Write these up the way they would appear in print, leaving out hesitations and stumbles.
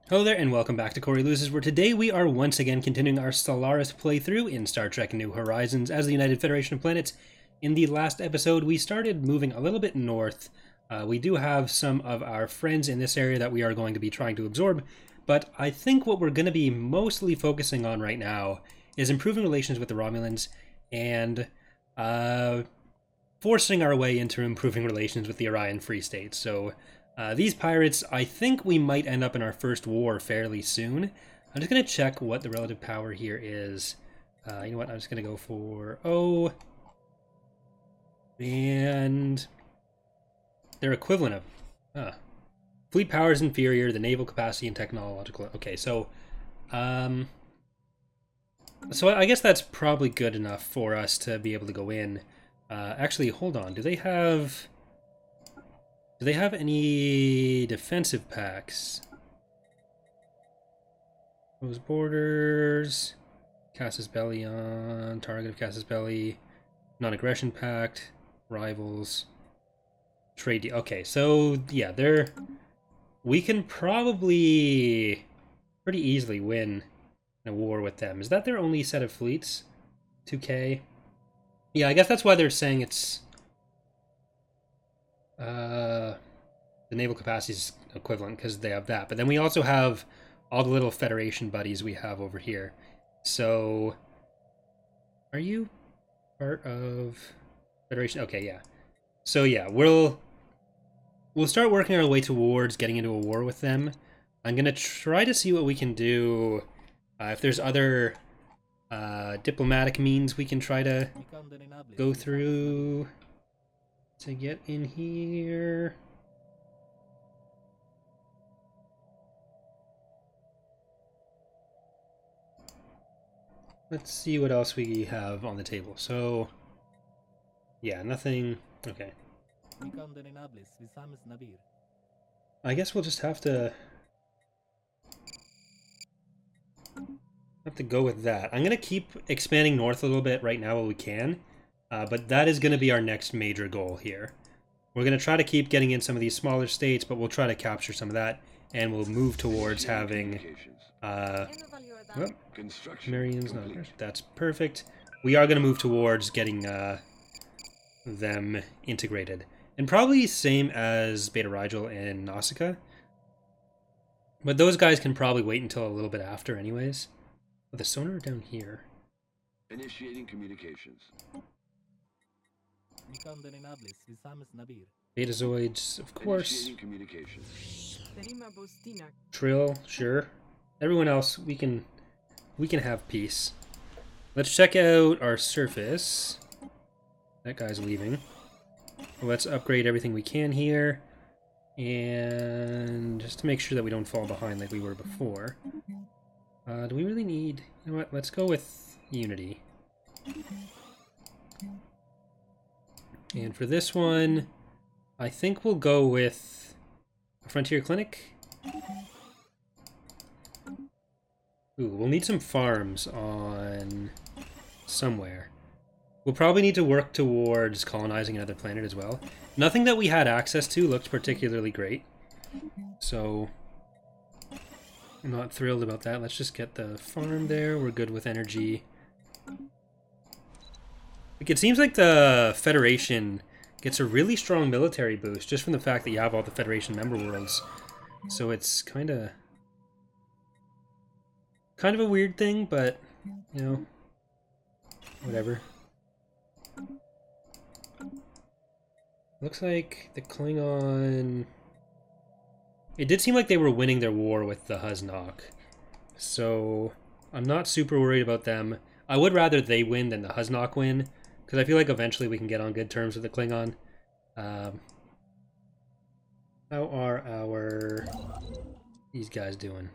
Hello there and welcome back to Corey Loses, where today we are once again continuing our Stellaris playthrough in Star Trek New Horizons as the United Federation of Planets. In the last episode, we started moving a little bit north. We do have some of our friends in this area that we are going to be trying to absorb, but I think what we're going to be mostly focusing on right now is improving relations with the Romulans and forcing our way into improving relations with the Orion Free State. So these pirates, I think we might end up in our first war fairly soon. I'm just going to check what the relative power here is. You know what, I'm just going to go for O. And their equivalent of... fleet power is inferior, the naval capacity and technological... Okay, so... so I guess that's probably good enough for us to be able to go in. Actually, hold on. Do they have any defensive packs? Those borders, Casus Belli on target of Casus Belli, non-aggression pact, rivals, trade deal. Okay, so yeah, we can probably pretty easily win a war with them. Is that their only set of fleets? 2K. Yeah, I guess that's why they're saying it's the naval capacity is equivalent, because they have that. But then we also have all the little Federation buddies we have over here. So, are you part of Federation? Okay, yeah. So yeah, we'll start working our way towards getting into a war with them. I'm gonna try to see what we can do. If there's other diplomatic means we can try to go through to get in here. Let's see what else we have on the table. So, yeah, nothing. Okay. I guess we'll just have to go with that. I'm gonna keep expanding north a little bit right now while we can, but that is gonna be our next major goal here. We're gonna try to keep getting in some of these smaller states, but we'll try to capture some of that, and we'll move towards having. Well, Marian's not. That's perfect. We are gonna move towards getting them integrated, and probably same as Beta Rigel and Nausicaa. But those guys can probably wait until a little bit after, anyways. Oh, the sonar down here. Initiating communications. Betazoids, of course. Communications. Trill, sure. Everyone else, we can have peace. Let's check out our surface. That guy's leaving. Let's upgrade everything we can here. And just to make sure that we don't fall behind like we were before. Do we really need... You know what? Let's go with Unity. And for this one, I think we'll go with a Frontier Clinic. Ooh, we'll need some farms on somewhere. We'll probably need to work towards colonizing another planet as well. Nothing that we had access to looked particularly great. So, I'm not thrilled about that. Let's just get the farm there. We're good with energy. Like, it seems like the Federation gets a really strong military boost just from the fact that you have all the Federation member worlds. So it's kind of a weird thing, but, you know, whatever. Looks like the Klingon... It did seem like they were winning their war with the Huznok. So, I'm not super worried about them. I would rather they win than the Huznok win, because I feel like eventually we can get on good terms with the Klingon. How are these guys doing?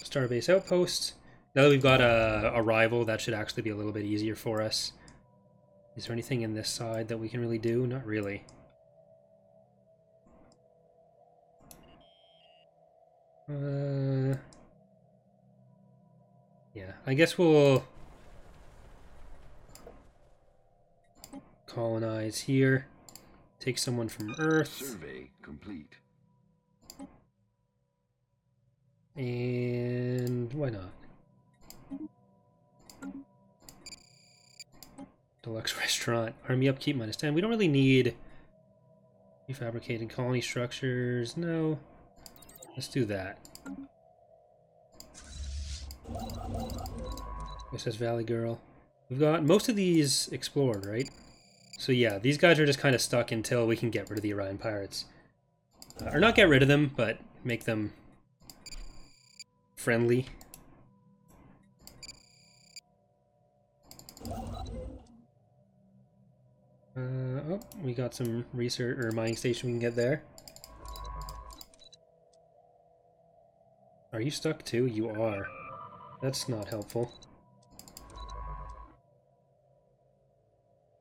Starbase Outpost. Now that we've got a rival, that should actually be a little bit easier for us. Is there anything in this side that we can really do? Not really. Yeah, I guess we'll colonize here. Take someone from Earth. Survey complete. And why not? Deluxe restaurant. Army upkeep -10. We don't really need refabricated colony structures. No. Let's do that. This says Valley Girl. We've got most of these explored, right? So yeah, these guys are just kind of stuck until we can get rid of the Orion Pirates. Or not get rid of them, but make them friendly. Oh, we got some research or mining station we can get there. Are you stuck too? You are. That's not helpful.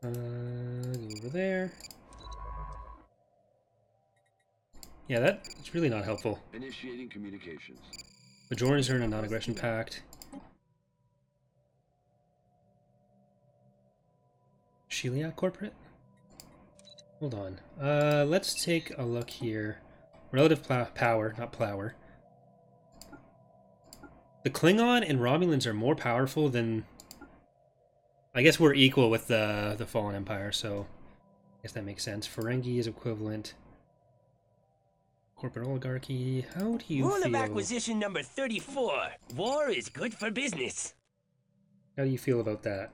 Go over there. Yeah, that's really not helpful. Initiating communications. Bajorans are in a non-aggression pact. Sheliak corporate? Hold on. Let's take a look here. Relative power, not plower. The Klingon and Romulans are more powerful than... I guess we're equal with the Fallen Empire, so I guess that makes sense. Ferengi is equivalent. Corporate oligarchy. How do you Rule feel? of acquisition number 34. War is good for business. How do you feel about that?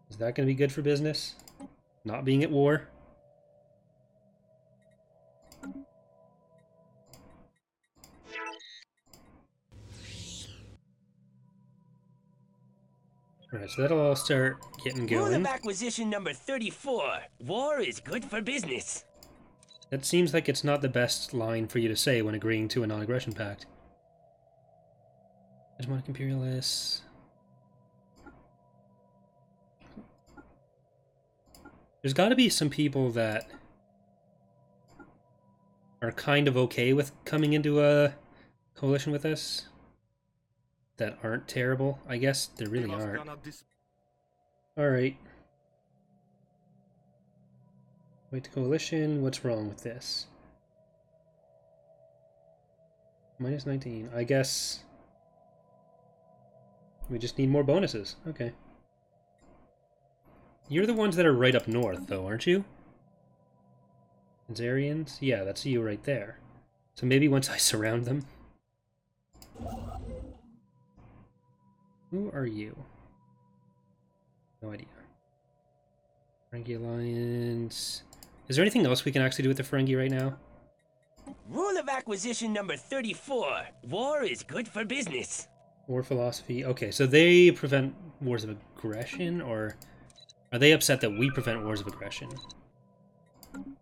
Is that going to be good for business? Not being at war? Alright, so that'll all start getting Rule going. of acquisition number 34. War is good for business. That seems like it's not the best line for you to say when agreeing to a non-aggression pact. Hegemonic imperialists. There's got to be some people that are kind of okay with coming into a coalition with us that aren't terrible. I guess there really aren't. Alright. Wait to coalition. What's wrong with this? Minus 19. I guess we just need more bonuses. Okay. You're the ones that are right up north, though, aren't you? Zarians? Yeah, that's you right there. So maybe once I surround them. Who are you? No idea. Ferengi Alliance. Is there anything else we can actually do with the Ferengi right now? Rule of acquisition number 34. War is good for business. War philosophy. Okay, so they prevent wars of aggression, or are they upset that we prevent wars of aggression?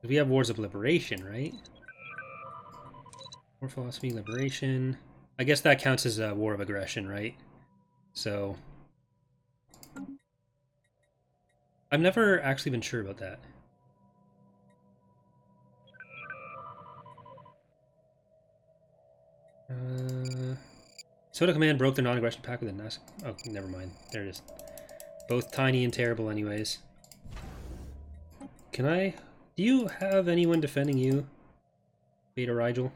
We have wars of liberation, right? War philosophy, liberation. I guess that counts as a war of aggression, right? So I've never actually been sure about that. Soda Command broke the non-aggression pact with a NAS. Oh, never mind. There it is. Both tiny and terrible anyways. Can I... Do you have anyone defending you? Beta Rigel?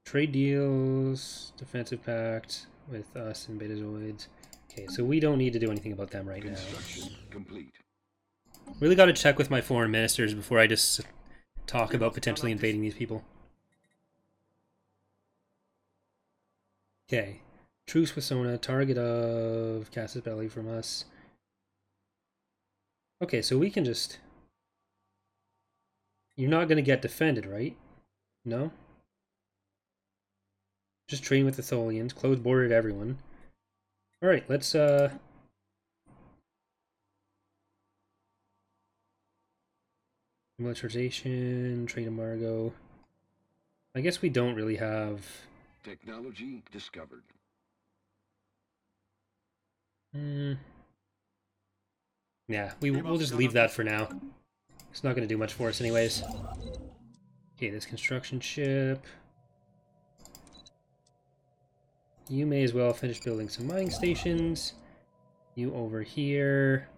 Trade deals, defensive pact with us and Betazoids. Okay, so we don't need to do anything about them right now. Construction complete. Really got to check with my foreign ministers before I just talk about potentially invading these people. Okay. Truce with Sona, target of Casus Belli from us. Okay, so we can just... You're not going to get defended, right? No? Just train with the Tholians, close border to everyone. Alright, let's militarization, trade embargo. I guess we don't really have... Technology discovered. Yeah, we'll just leave that for now. It's not going to do much for us anyways. Okay, this construction ship. You may as well finish building some mining stations. You over here.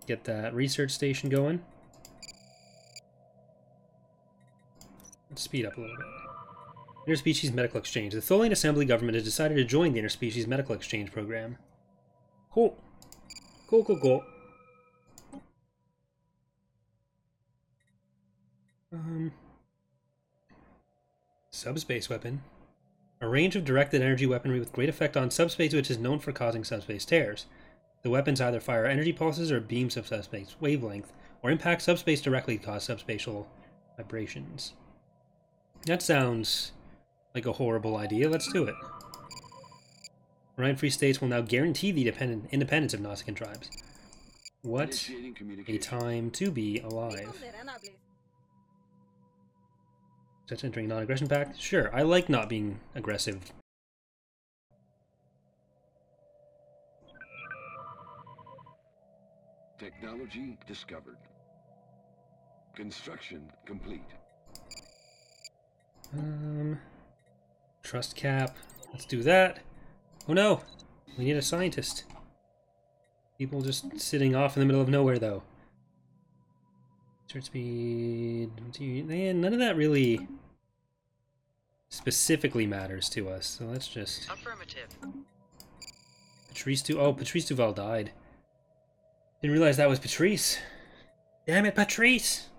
Get that research station going. Let's speed up a little bit. Interspecies medical exchange. The Tholian Assembly government has decided to join the interspecies medical exchange program. Cool. Cool, cool, cool. Subspace weapon. A range of directed energy weaponry with great effect on subspace, which is known for causing subspace tears. The weapons either fire energy pulses or beams of subspace wavelength, or impact subspace directly to cause subspatial vibrations. That sounds like a horrible idea. Let's do it. Orion Free States will now guarantee the independence of Nausicaan tribes. What a time to be alive. Such entering non-aggression pact? Sure, I like not being aggressive. Technology discovered. Construction complete. Trust cap. Let's do that. Oh no! We need a scientist. People just sitting off in the middle of nowhere, though. Start speed. Man, none of that really specifically matters to us. So let's just. Affirmative. Patrice Oh, Patrice Duval died. Didn't realize that was Patrice. Damn it, Patrice!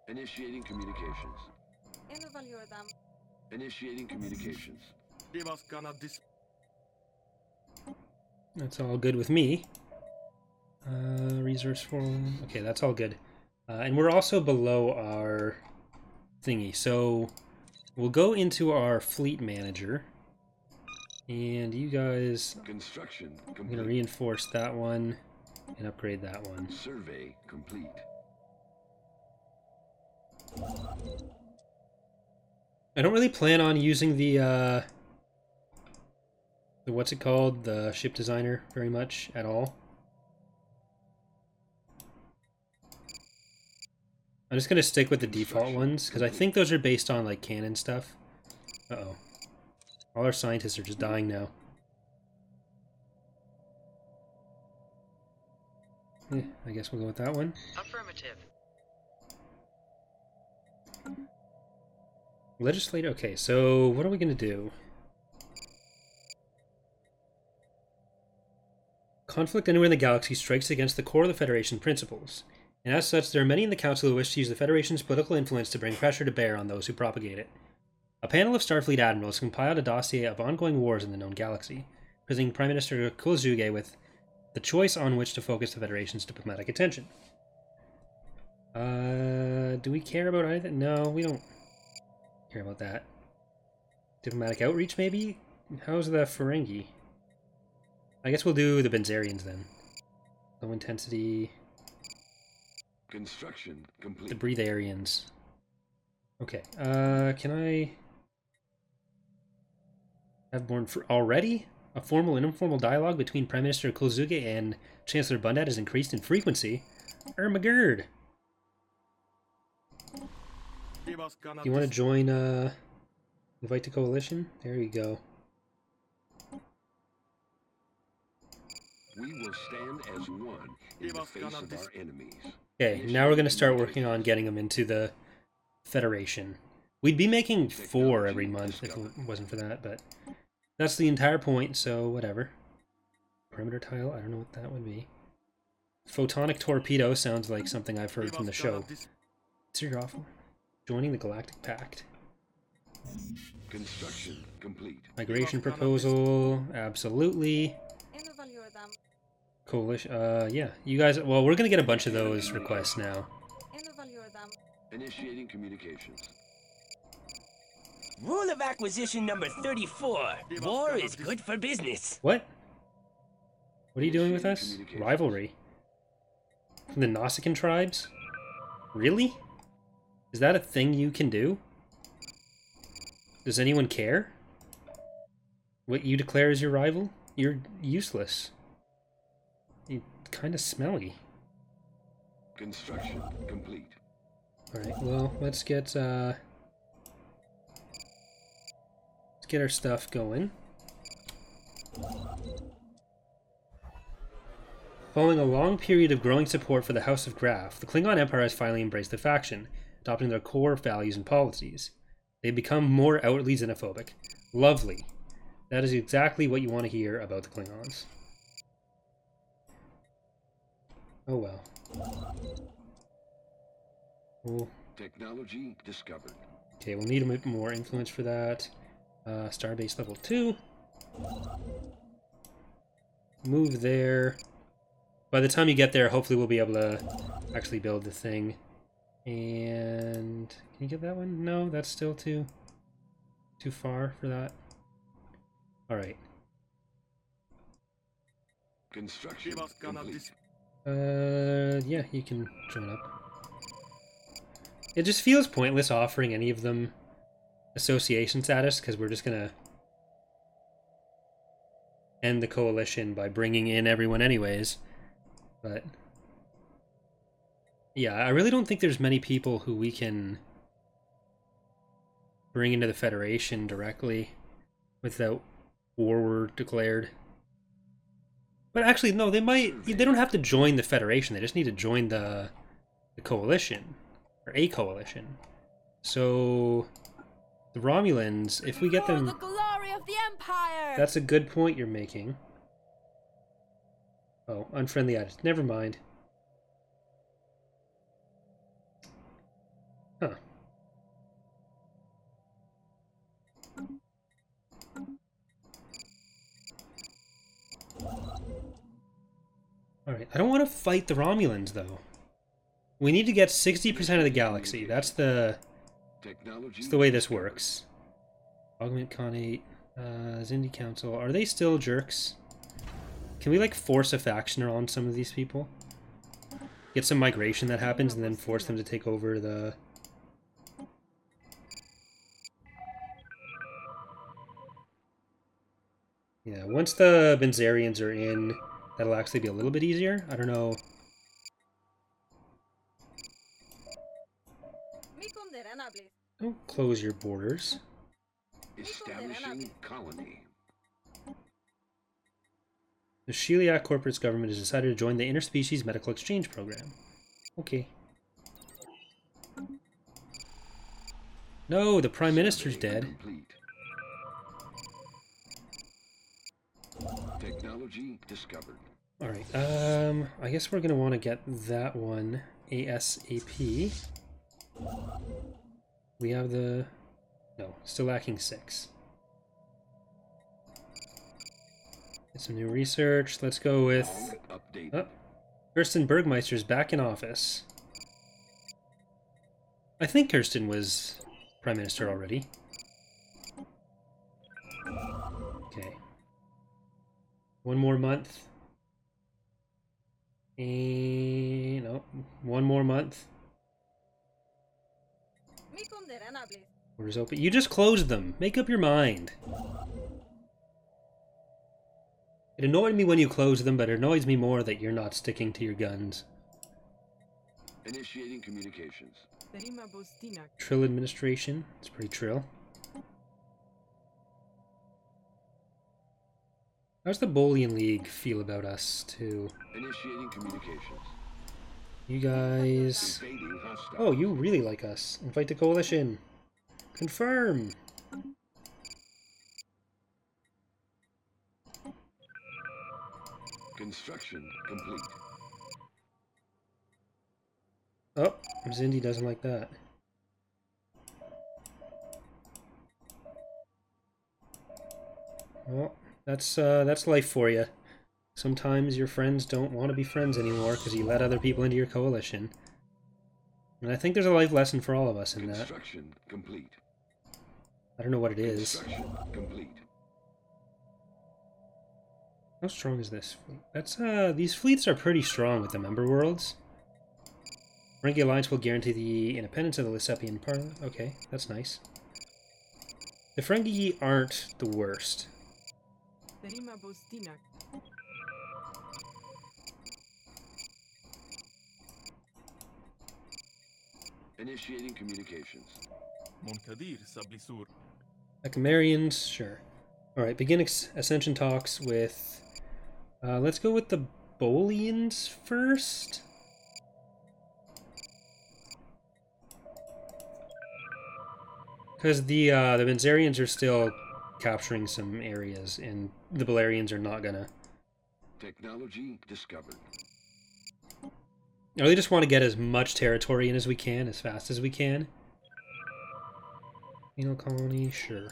Initiating communications. Initiating communications. That's all good with me. Resource for... Okay, that's all good. And we're also below our thingy. So we'll go into our fleet manager. And you guys... Construction complete. I'm going to reinforce that one and upgrade that one. Survey complete. I don't really plan on using the what's it called? The ship designer very much at all. I'm just going to stick with the default ones, because I think those are based on, like, canon stuff. Uh-oh. All our scientists are just dying now. I guess we'll go with that one. Affirmative. Legislator. Okay, so what are we going to do? Conflict anywhere in the galaxy strikes against the core of the Federation principles. And as such, there are many in the Council who wish to use the Federation's political influence to bring pressure to bear on those who propagate it. A panel of Starfleet admirals compiled a dossier of ongoing wars in the known galaxy, presenting Prime Minister Kozuge with the choice on which to focus the Federation's diplomatic attention. Do we care about anything? No, we don't care about that. Diplomatic outreach, maybe? How's the Ferengi? I guess we'll do the Benzarians then. Low intensity... Construction complete. The Breatharians. Okay, can I have born for already? A formal and informal dialogue between Prime Minister Kozuge and Chancellor Bundat has increased in frequency. Ermagerd! You want to join, invite to coalition? There you go. We will stand as one in the face of our enemies. Okay, now we're going to start working on getting them into the Federation. We'd be making 4 every month if it wasn't for that, but that's the entire point, so whatever. Perimeter tile, I don't know what that would be. Photonic torpedo sounds like something I've heard from the show. What's your offer? Joining the Galactic Pact. Construction complete. Migration proposal, absolutely. Coalition, yeah, you guys, well, we're gonna get a bunch of those requests now. Initiating communications. Rule of acquisition number 34. War is good for business. What? What are you doing with us? Rivalry. From the Nausicaan tribes? Really? Is that a thing you can do? Does anyone care? What you declare as your rival? You're useless. You're kind of smelly. Construction complete. Alright, well, let's get our stuff going. Following a long period of growing support for the House of Graf, the Klingon Empire has finally embraced the faction. adopting their core values and policies. They become more outwardly xenophobic. Lovely. That is exactly what you want to hear about the Klingons. Oh well. Cool. Technology discovered. Okay, we'll need a bit more influence for that. Starbase level 2. Move there. By the time you get there, hopefully we'll be able to actually build the thing. And can you get that one? No, that's still too far for that. All right. Construction complete. Yeah, you can join up. It just feels pointless offering any of them association status because we're just gonna end the coalition by bringing in everyone anyways. But yeah, I really don't think there's many people who we can bring into the Federation directly without war were declared. But actually, no, they might. They don't have to join the Federation. They just need to join the coalition, or a coalition. So the Romulans, if we get them, the glory of the Empire. That's a good point you're making. Oh, unfriendly attitude. Never mind. Huh. Alright, I don't want to fight the Romulans, though. We need to get 60% of the galaxy. That's the way this works. Augment Khanate, Zindi Council. Are they still jerks? Can we, like, force a faction on some of these people? Get some migration that happens and then force them to take over the... Yeah, once the Benzarians are in, that'll actually be a little bit easier. I don't know. Don't close your borders. Establishing colony. The Sheliak Corporate's government has decided to join the Interspecies Medical Exchange Program. Okay. No, the Prime Minister's dead. Complete. Technology discovered. Alright, I guess we're gonna want to get that one ASAP. We have the... No, still lacking 6. Get some new research. Let's go with... Oh, Kirsten Bergmeister's back in office. I think Kirsten was Prime Minister already. Okay. One more month. And... No, one more month. Orders open. You just closed them. Make up your mind. It annoyed me when you closed them, but it annoys me more that you're not sticking to your guns. Initiating communications. Trill administration. It's pretty trill. How's the Bolian League feel about us, too? Initiating communications. You guys... Oh, you really like us. Invite the coalition. Confirm. Construction complete. Oh, Zindi doesn't like that. Well, that's life for you. Sometimes your friends don't want to be friends anymore because you let other people into your coalition. And I think there's a life lesson for all of us in that. Construction complete. I don't know what it is. Construction complete. How strong is this fleet? That's these fleets are pretty strong with the member worlds. Ferengi Alliance will guarantee the independence of the Lysepian Parliament. Okay, that's nice. The Ferengi aren't the worst. Initiating communications. Ecumarians, sure. Alright, begin ascension talks with... let's go with the Bolians first. Because the Benzarians are still capturing some areas, and the Balerians are not gonna. Technology discovered. I really just want to get as much territory in as we can, as fast as we can. Penal colony, sure.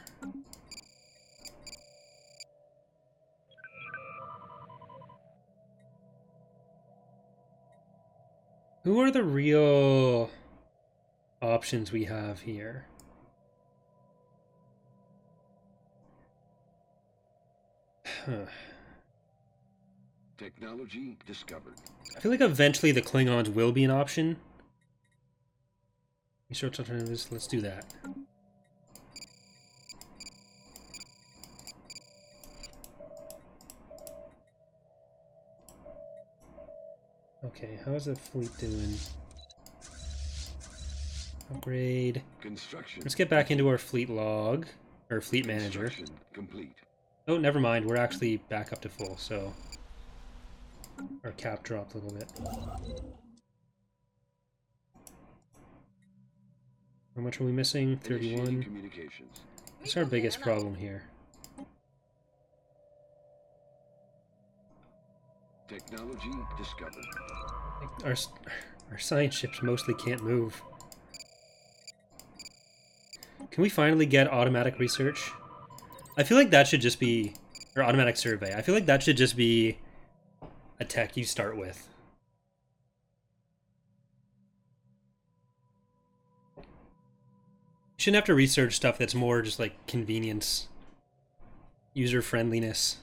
Who are the real options we have here? Huh. Technology discovered. I feel like eventually the Klingons will be an option. Research alternatives, let's do that. Okay, how's the fleet doing? Upgrade. Construction. Let's get back into our fleet log, or fleet manager. Complete. Oh, never mind, we're actually back up to full, so our cap dropped a little bit. How much are we missing? 31. Communications. That's our biggest problem here. Technology discovered. Our science ships mostly can't move. Can we finally get automatic research? I feel like that should just be... Or automatic survey. I feel like that should just be a tech you start with. You shouldn't have to research stuff that's more just like convenience. User-friendliness.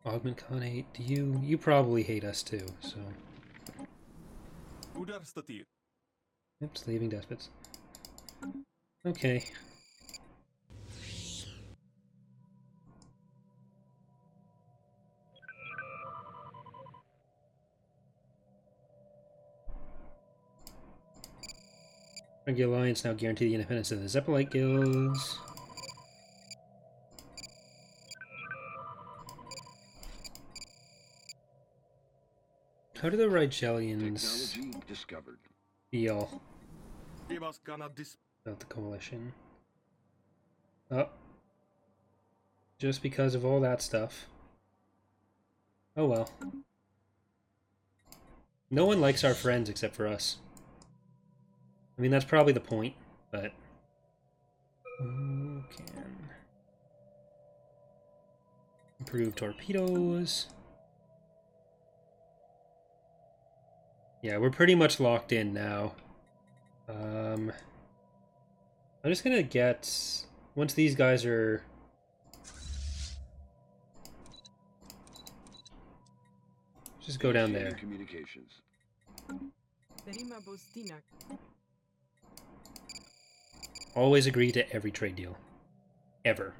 Augment Khanate, do you probably hate us too, so... Oops, leaving despots. Okay. Ferengi Alliance now guarantee the independence of the Zeppelite guilds. How do the Rigelians feel about the coalition? Oh. Just because of all that stuff. Oh well. No one likes our friends except for us. I mean, that's probably the point, but... Who can... improve torpedoes... Yeah, we're pretty much locked in now. I'm just gonna get... Once these guys are... Just go down there. Always agree to every trade deal. Ever.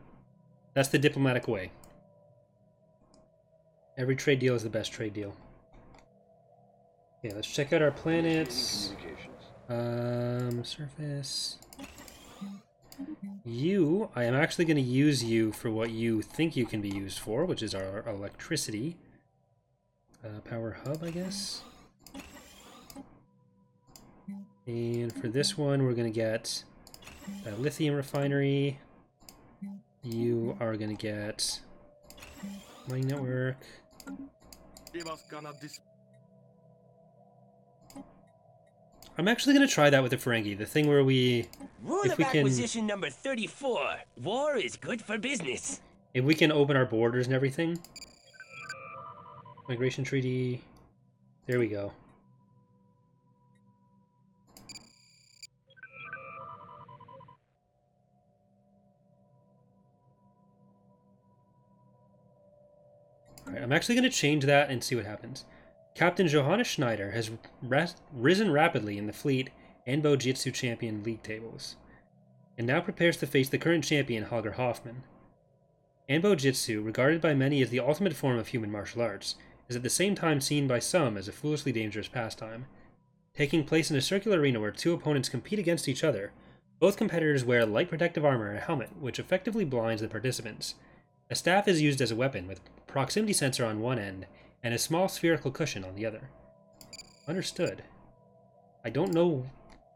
That's the diplomatic way. Every trade deal is the best trade deal. Okay, let's check out our planets. Surface. You, I am actually going to use you for what you think you can be used for, which is our electricity. Power hub, I guess. And for this one, we're going to get a lithium refinery. You are going to get mining network. I'm actually going to try that with the Ferengi, the thing where we... Rule of acquisition number 34. War is good for business. If we can open our borders and everything. Migration treaty. There we go. Alright, I'm actually going to change that and see what happens. Captain Johannes Schneider has risen rapidly in the fleet Anbo Jitsu champion league tables, and now prepares to face the current champion Holger Hoffman. Anbo Jitsu, regarded by many as the ultimate form of human martial arts, is at the same time seen by some as a foolishly dangerous pastime. Taking place in a circular arena where two opponents compete against each other, both competitors wear light protective armor and a helmet, which effectively blinds the participants. A staff is used as a weapon with a proximity sensor on one end and a small spherical cushion on the other. Understood. I don't know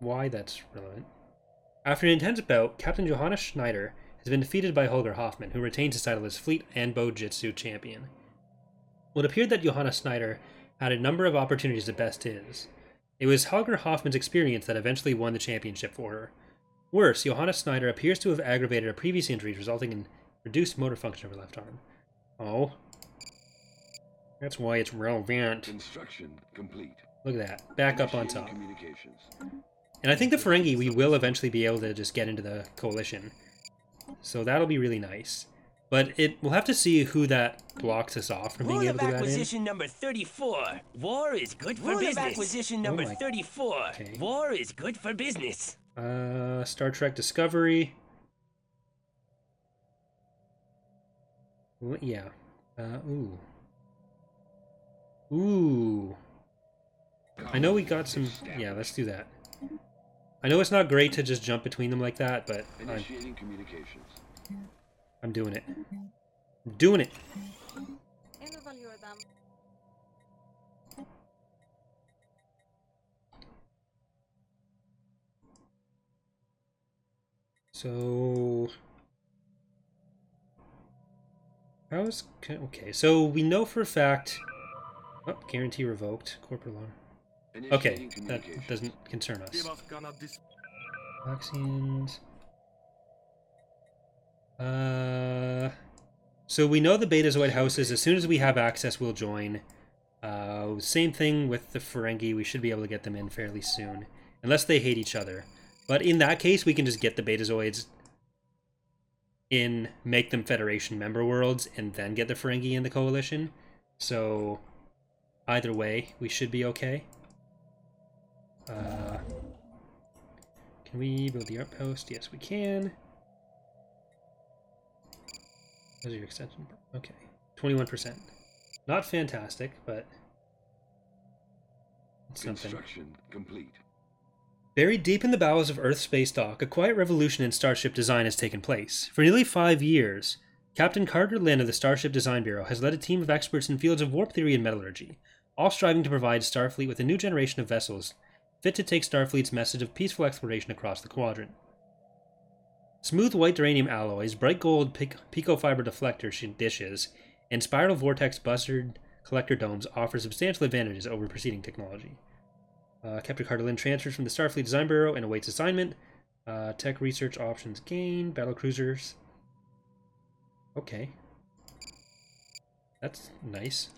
why that's relevant. After an intense bout, Captain Johannes Schneider has been defeated by Holger Hoffman, who retains his title as Fleet and Bojutsu champion. Well, it appeared that Johannes Schneider had a number of opportunities to best his. It was Holger Hoffman's experience that eventually won the championship for her. Worse, Johannes Schneider appears to have aggravated a previous injury, resulting in reduced motor function of her left arm. Oh. That's why it's relevant. Construction complete. Look at that. Back up on Initiating top. Communications. And I think the Ferengi, we will eventually be able to just get into the coalition. So that'll be really nice. But we'll have to see who that blocks us off from being Rule able of to get in. acquisition number 34. War is good for Rule of business. acquisition number my- 34. Okay. War is good for business. Star Trek Discovery. Well, yeah. Ooh. Ooh. I know we got some... Yeah, let's do that. I know it's not great to just jump between them like that, but Initiating communications. I'm doing it. I'm doing it! Evaluate them. So... Okay, so we know for a fact... Oh, guarantee revoked. Corporate alarm. Okay, Initiating that communications. doesn't concern us. Vaccines. So we know the Betazoid houses. As soon as we have access, we'll join. Same thing with the Ferengi. We should be able to get them in fairly soon. Unless they hate each other. But in that case, we can just get the Betazoids in, make them Federation member worlds, and then get the Ferengi in the Coalition. So, either way, we should be okay. Can we build the outpost? Yes, we can. Those are your extension. Okay. 21%. Not fantastic, but it's something. Construction complete. Buried deep in the bowels of Earth's space dock, a quiet revolution in starship design has taken place. For nearly 5 years, Captain Carter Lynn of the Starship Design Bureau has led a team of experts in fields of warp theory and metallurgy, all striving to provide Starfleet with a new generation of vessels fit to take Starfleet's message of peaceful exploration across the quadrant. Smooth white duranium alloys, bright gold picofiber deflector dishes, and spiral vortex buzzard collector domes offer substantial advantages over preceding technology. Captain Carter Lynn transfers from the Starfleet Design Bureau and awaits assignment. Tech research options gained. Battle cruisers. Okay. That's nice.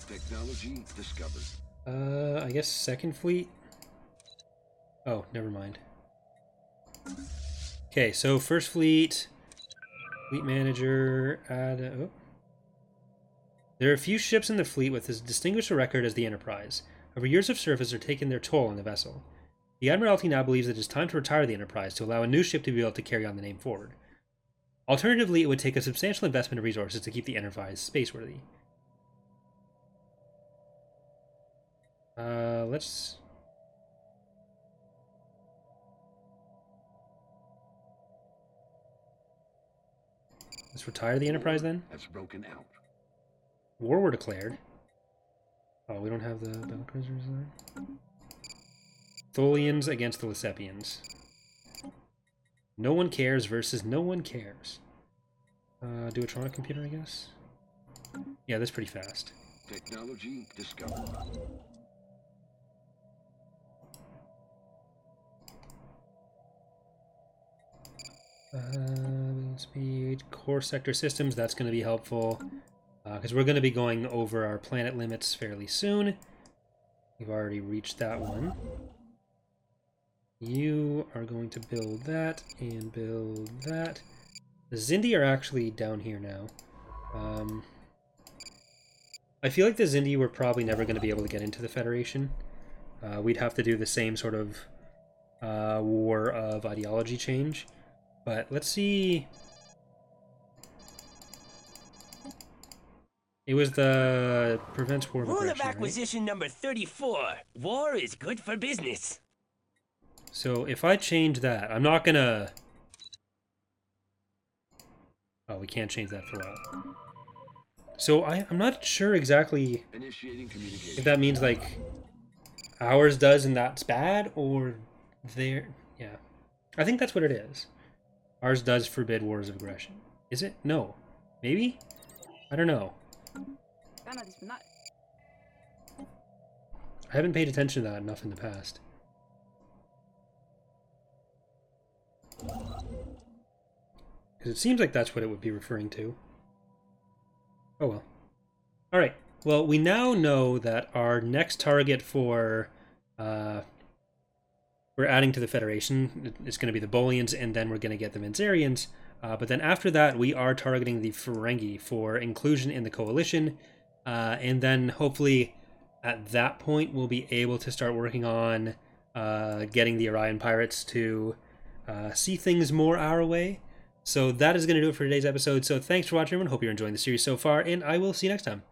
Technology discovered. I guess second fleet? Oh, never mind. Okay, so first fleet, fleet manager, oh. There are a few ships in the fleet with as distinguished a record as the Enterprise. However, years of service are taking their toll on the vessel. The Admiralty now believes that it is time to retire the Enterprise to allow a new ship to be able to carry on the name forward. Alternatively, it would take a substantial investment of resources to keep the Enterprise spaceworthy. Let's retire the Enterprise then. That's broken out. War were declared. Oh, we don't have the battle cruisers there. Tholians against the Lesepians. No one cares versus no one cares. Do a Tronic computer, I guess. Yeah, that's pretty fast. Technology discovered. Speed, core sector systems, that's going to be helpful. Because we're going to be going over our planet limits fairly soon. We've already reached that one. You are going to build that and build that. The Zindi are actually down here now. I feel like the Zindi were probably never going to be able to get into the Federation. We'd have to do the same sort of war of ideology change. But let's see. It was the prevents war of Rule of aggression, right? acquisition number 34. War is good for business. So if I change that, I'm not gonna... Oh, we can't change that for a while. So I'm not sure exactly Initiating communication. if that means, like, ours does and that's bad, or their... Yeah. I think that's what it is. Ours does forbid wars of aggression. Is it? No. Maybe? I don't know. I haven't paid attention to that enough in the past. Because it seems like that's what it would be referring to. Oh well. Alright. Well, we now know that our next target for... we're adding to the Federation. It's going to be the Bolians, and then we're going to get the Menzarians. But then after that, we are targeting the Ferengi for inclusion in the Coalition. And then hopefully at that point, we'll be able to start working on getting the Orion Pirates to see things more our way. So that is going to do it for today's episode. So thanks for watching, everyone. Hope you're enjoying the series so far, and I will see you next time.